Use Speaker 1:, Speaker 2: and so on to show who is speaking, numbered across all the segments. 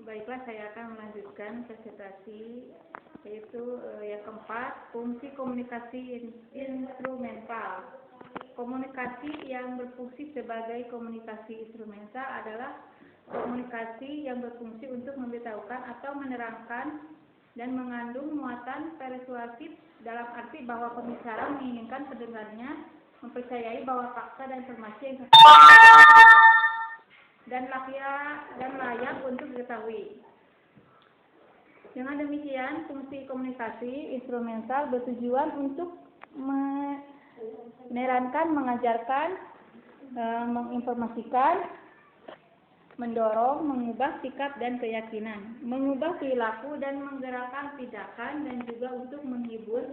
Speaker 1: Baiklah, saya akan melanjutkan presentasi, yaitu yang keempat, fungsi komunikasi instrumental. Komunikasi yang berfungsi sebagai komunikasi instrumental adalah komunikasi yang berfungsi untuk memberitahukan atau menerangkan dan mengandung muatan persuasif, dalam arti bahwa pembicara menginginkan pendengarnya mempercayai bahwa fakta dan informasi yang dan layak untuk diketahui. Dengan demikian, fungsi komunikasi instrumental bertujuan untuk menerangkan, mengajarkan, menginformasikan, mendorong, mengubah sikap dan keyakinan, mengubah perilaku dan menggerakkan tindakan, dan juga untuk menghibur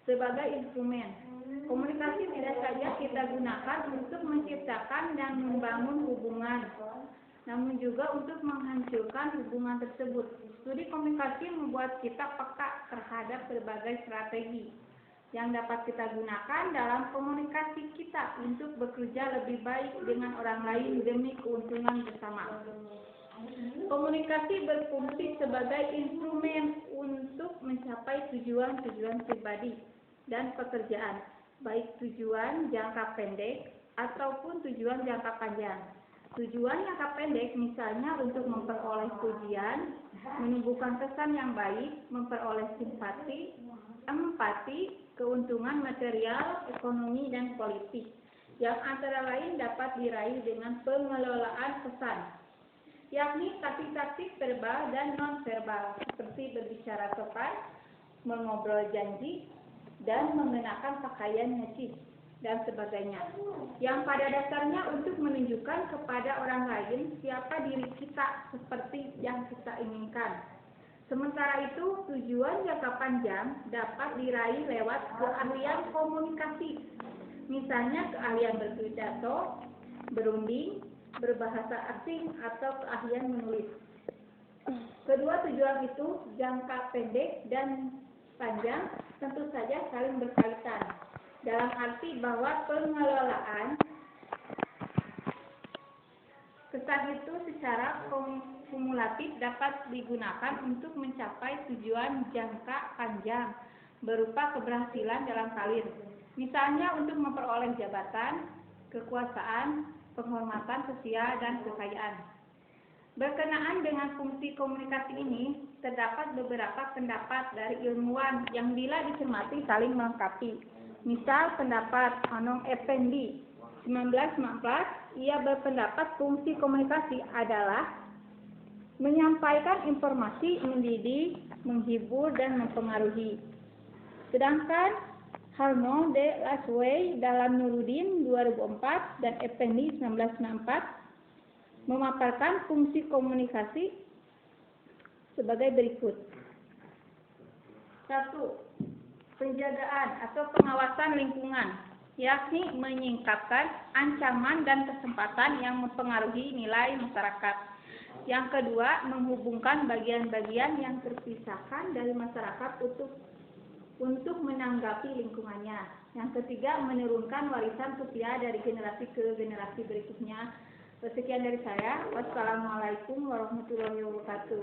Speaker 1: sebagai instrumen. Komunikasi tidak saja kita gunakan untuk menciptakan dan membangun hubungan, namun juga untuk menghancurkan hubungan tersebut. Studi komunikasi membuat kita peka terhadap berbagai strategi yang dapat kita gunakan dalam komunikasi kita untuk bekerja lebih baik dengan orang lain demi keuntungan bersama. Komunikasi berfungsi sebagai instrumen untuk mencapai tujuan-tujuan pribadi dan pekerjaan, baik tujuan jangka pendek ataupun tujuan jangka panjang. Tujuan jangka pendek misalnya untuk memperoleh pujian, menumbuhkan kesan yang baik, memperoleh simpati, empati, keuntungan material, ekonomi, dan politik, yang antara lain dapat diraih dengan pengelolaan pesan, yakni taktik-taktik verbal dan non-verbal, seperti berbicara sopan, mengobrol janji, dan mengenakan pakaian necis, dan sebagainya, yang pada dasarnya untuk menunjukkan kepada orang lain siapa diri kita seperti yang kita inginkan. Sementara itu, tujuan jangka panjang dapat diraih lewat keahlian komunikasi, misalnya keahlian berpidato, berunding, berbahasa asing, atau keahlian menulis. Kedua tujuan itu, jangka pendek dan panjang, tentu saja saling berkaitan, dalam arti bahwa pengelolaan kesan itu secara kumulatif dapat digunakan untuk mencapai tujuan jangka panjang berupa keberhasilan dalam karir, misalnya untuk memperoleh jabatan, kekuasaan, penghormatan sosial, dan kekayaan. Berkenaan dengan fungsi komunikasi ini, terdapat beberapa pendapat dari ilmuwan yang bila dicermati saling melengkapi. Misal pendapat Anong Effendi 1994, ia berpendapat fungsi komunikasi adalah menyampaikan informasi, mendidik, menghibur, dan mempengaruhi. Sedangkan Arnaud de Lassuey dalam Nuruddin 2004 dan Effendi 1994 memaparkan fungsi komunikasi sebagai berikut. 1. Penjagaan atau pengawasan lingkungan, yakni menyingkapkan ancaman dan kesempatan yang mempengaruhi nilai masyarakat. Yang kedua, menghubungkan bagian-bagian yang terpisahkan dari masyarakat untuk menanggapi lingkungannya. Yang ketiga, menurunkan warisan sosial dari generasi ke generasi berikutnya. Sekian dari saya. Wassalamualaikum warahmatullahi wabarakatuh.